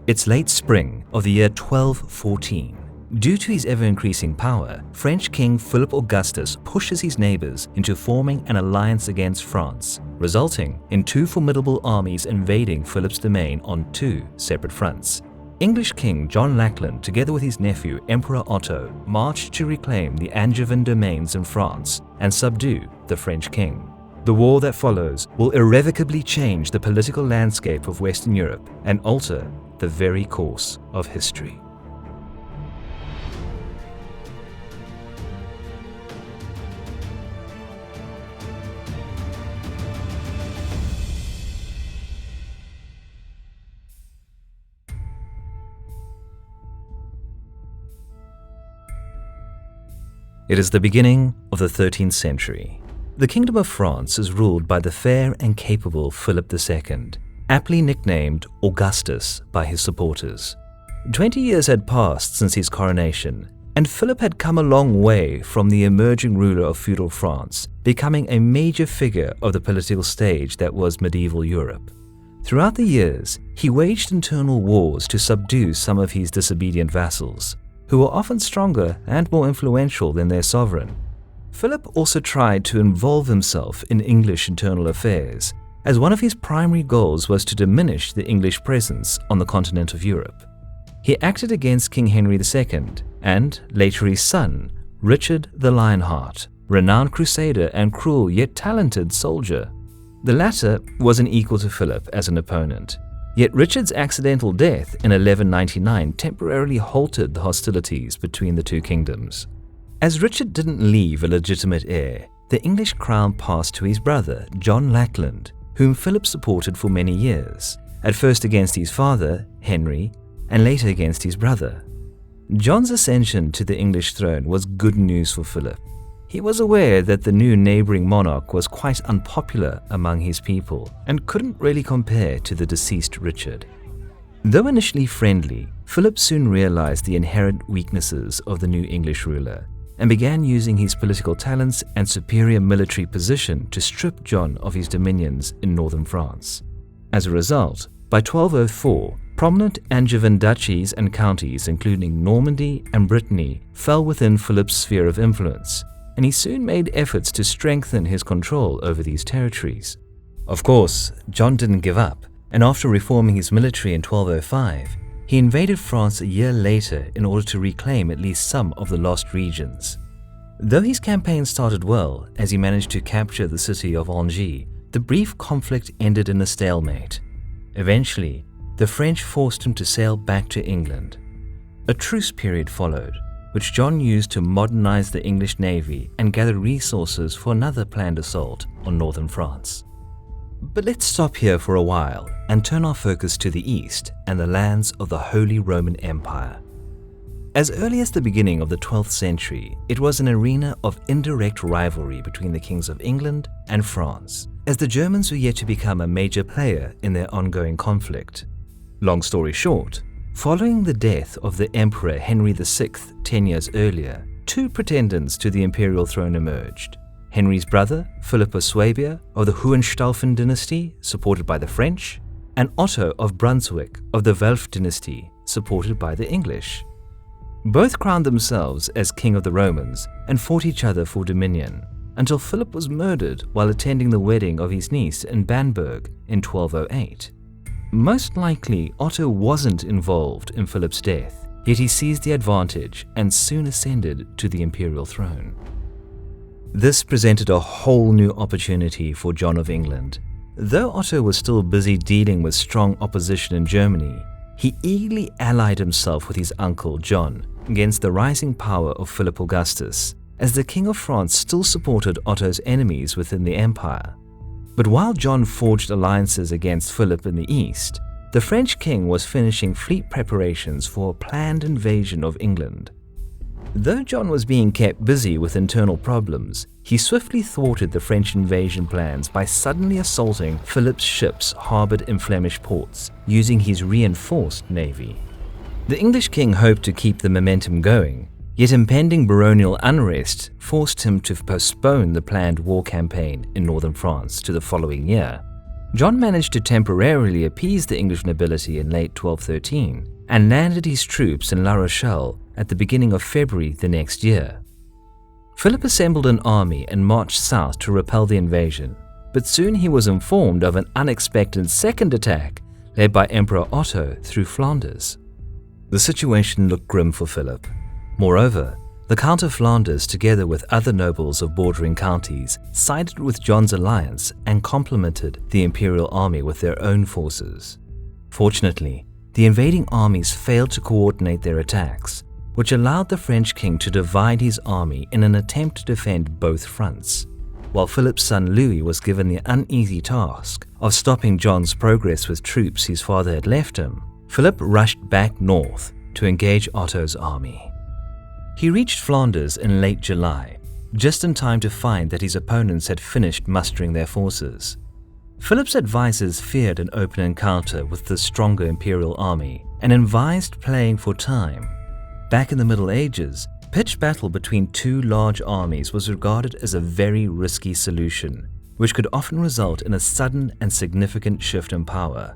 It's late spring of the year 1214. Due to his ever-increasing power, French King Philip Augustus pushes his neighbors into forming an alliance against France, resulting in two formidable armies invading Philip's domain on two separate fronts. English King John Lackland, together with his nephew Emperor Otto, marched to reclaim the Angevin domains in France and subdue the French king. The war that follows will irrevocably change the political landscape of Western Europe and alter the very course of history. It is the beginning of the 13th century. The Kingdom of France is ruled by the fair and capable Philip II, aptly nicknamed Augustus by his supporters. 20 years had passed since his coronation, and Philip had come a long way from the emerging ruler of feudal France, becoming a major figure of the political stage that was medieval Europe. Throughout the years, he waged internal wars to subdue some of his disobedient vassals, who were often stronger and more influential than their sovereign. Philip also tried to involve himself in English internal affairs, as one of his primary goals was to diminish the English presence on the continent of Europe. He acted against King Henry II and, later his son, Richard the Lionheart, renowned crusader and cruel yet talented soldier. The latter wasn't equal to Philip as an opponent. Yet Richard's accidental death in 1199 temporarily halted the hostilities between the two kingdoms. As Richard didn't leave a legitimate heir, the English crown passed to his brother, John Lackland, whom Philip supported for many years, at first against his father, Henry, and later against his brother. John's ascension to the English throne was good news for Philip. He was aware that the new neighboring monarch was quite unpopular among his people and couldn't really compare to the deceased Richard. Though initially friendly, Philip soon realized the inherent weaknesses of the new English ruler and began using his political talents and superior military position to strip John of his dominions in northern France. As a result, by 1204, prominent Angevin duchies and counties including Normandy and Brittany fell within Philip's sphere of influence, and he soon made efforts to strengthen his control over these territories. Of course, John didn't give up, and after reforming his military in 1205, he invaded France a year later in order to reclaim at least some of the lost regions. Though his campaign started well, as he managed to capture the city of Angers, the brief conflict ended in a stalemate. Eventually, the French forced him to sail back to England. A truce period followed, which John used to modernize the English navy and gather resources for another planned assault on northern France. But let's stop here for a while and turn our focus to the east and the lands of the Holy Roman Empire. As early as the beginning of the 12th century, it was an arena of indirect rivalry between the kings of England and France, as the Germans were yet to become a major player in their ongoing conflict. Long story short, following the death of the Emperor Henry VI 10 years earlier, two pretenders to the imperial throne emerged. Henry's brother, Philip of Swabia of the Hohenstaufen dynasty, supported by the French, and Otto of Brunswick of the Welf dynasty, supported by the English. Both crowned themselves as King of the Romans and fought each other for dominion, until Philip was murdered while attending the wedding of his niece in Bamberg in 1208. Most likely, Otto wasn't involved in Philip's death, yet he seized the advantage and soon ascended to the imperial throne. This presented a whole new opportunity for John of England. Though Otto was still busy dealing with strong opposition in Germany, he eagerly allied himself with his uncle John against the rising power of Philip Augustus, as the King of France still supported Otto's enemies within the empire. But while John forged alliances against Philip in the east, the French king was finishing fleet preparations for a planned invasion of England. Though John was being kept busy with internal problems, he swiftly thwarted the French invasion plans by suddenly assaulting Philip's ships harbored in Flemish ports, using his reinforced navy. The English king hoped to keep the momentum going, yet impending baronial unrest forced him to postpone the planned war campaign in northern France to the following year. John managed to temporarily appease the English nobility in late 1213 and landed his troops in La Rochelle at the beginning of February the next year. Philip assembled an army and marched south to repel the invasion, but soon he was informed of an unexpected second attack led by Emperor Otto through Flanders. The situation looked grim for Philip. Moreover, the Count of Flanders, together with other nobles of bordering counties, sided with John's alliance and complemented the imperial army with their own forces. Fortunately, the invading armies failed to coordinate their attacks, which allowed the French king to divide his army in an attempt to defend both fronts. While Philip's son Louis was given the uneasy task of stopping John's progress with troops his father had left him, Philip rushed back north to engage Otto's army. He reached Flanders in late July, just in time to find that his opponents had finished mustering their forces. Philip's advisors feared an open encounter with the stronger imperial army and advised playing for time. Back in the Middle Ages, pitched battle between two large armies was regarded as a very risky solution, which could often result in a sudden and significant shift in power.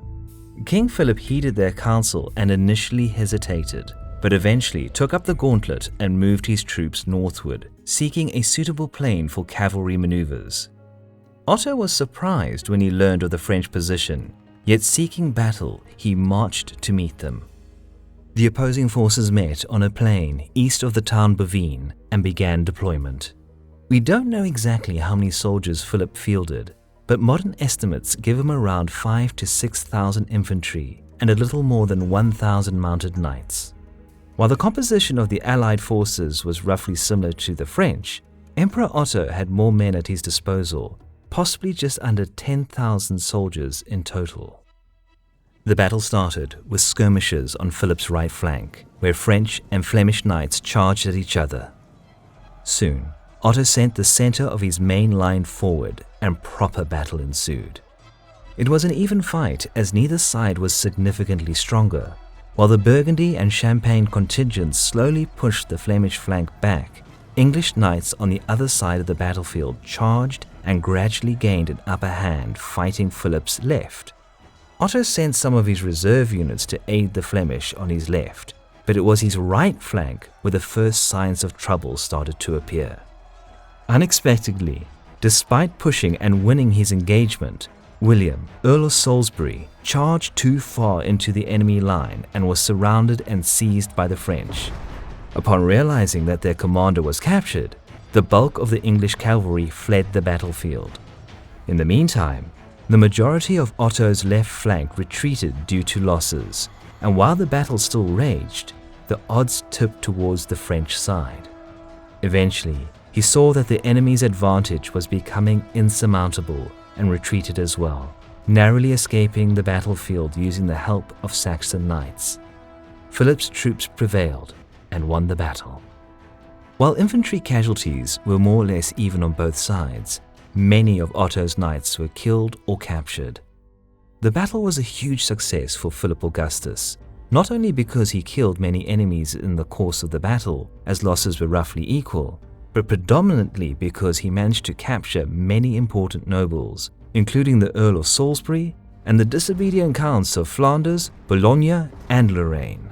King Philip heeded their counsel and initially hesitated, but eventually took up the gauntlet and moved his troops northward, seeking a suitable plain for cavalry maneuvers. Otto was surprised when he learned of the French position, yet seeking battle, he marched to meet them. The opposing forces met on a plain east of the town Bouvines and began deployment. We don't know exactly how many soldiers Philip fielded, but modern estimates give him around 5,000 to 6,000 infantry and a little more than 1,000 mounted knights. While the composition of the Allied forces was roughly similar to the French, Emperor Otto had more men at his disposal, possibly just under 10,000 soldiers in total. The battle started with skirmishes on Philip's right flank, where French and Flemish knights charged at each other. Soon, Otto sent the center of his main line forward and proper battle ensued. It was an even fight as neither side was significantly stronger. While the Burgundy and Champagne contingents slowly pushed the Flemish flank back, English knights on the other side of the battlefield charged and gradually gained an upper hand fighting Philip's left. Otto sent some of his reserve units to aid the Flemish on his left, but it was his right flank where the first signs of trouble started to appear. Unexpectedly, despite pushing and winning his engagement, William, Earl of Salisbury, charged too far into the enemy line and was surrounded and seized by the French. Upon realizing that their commander was captured, the bulk of the English cavalry fled the battlefield. In the meantime, the majority of Otto's left flank retreated due to losses, and while the battle still raged, the odds tipped towards the French side. Eventually, he saw that the enemy's advantage was becoming insurmountable and retreated as well, narrowly escaping the battlefield using the help of Saxon knights. Philip's troops prevailed and won the battle. While infantry casualties were more or less even on both sides, many of Otto's knights were killed or captured. The battle was a huge success for Philip Augustus, not only because he killed many enemies in the course of the battle, as losses were roughly equal, but predominantly because he managed to capture many important nobles, including the Earl of Salisbury and the disobedient counts of Flanders, Boulogne, and Lorraine.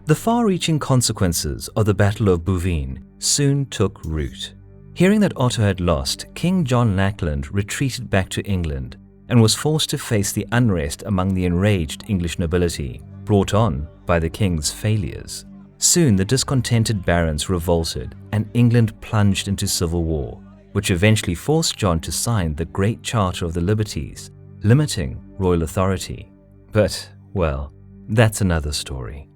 The far-reaching consequences of the Battle of Bouvines soon took root. Hearing that Otto had lost, King John Lackland retreated back to England and was forced to face the unrest among the enraged English nobility, brought on by the king's failures. Soon the discontented barons revolted and England plunged into civil war, which eventually forced John to sign the Great Charter of the Liberties, limiting royal authority. But, well, that's another story.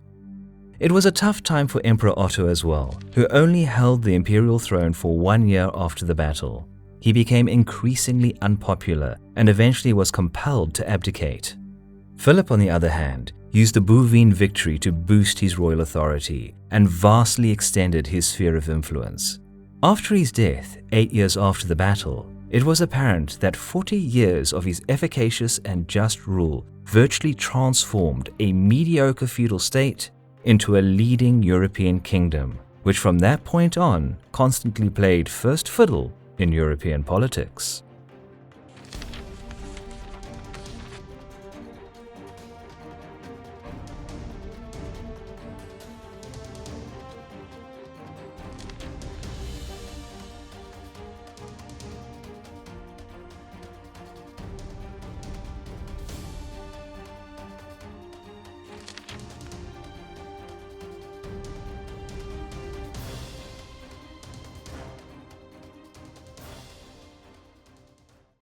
It was a tough time for Emperor Otto as well, who only held the imperial throne for 1 year after the battle. He became increasingly unpopular and eventually was compelled to abdicate. Philip, on the other hand, used the Bouvines victory to boost his royal authority and vastly extended his sphere of influence. After his death, 8 years after the battle, it was apparent that 40 years of his efficacious and just rule virtually transformed a mediocre feudal state into a leading European kingdom, which from that point on constantly played first fiddle in European politics.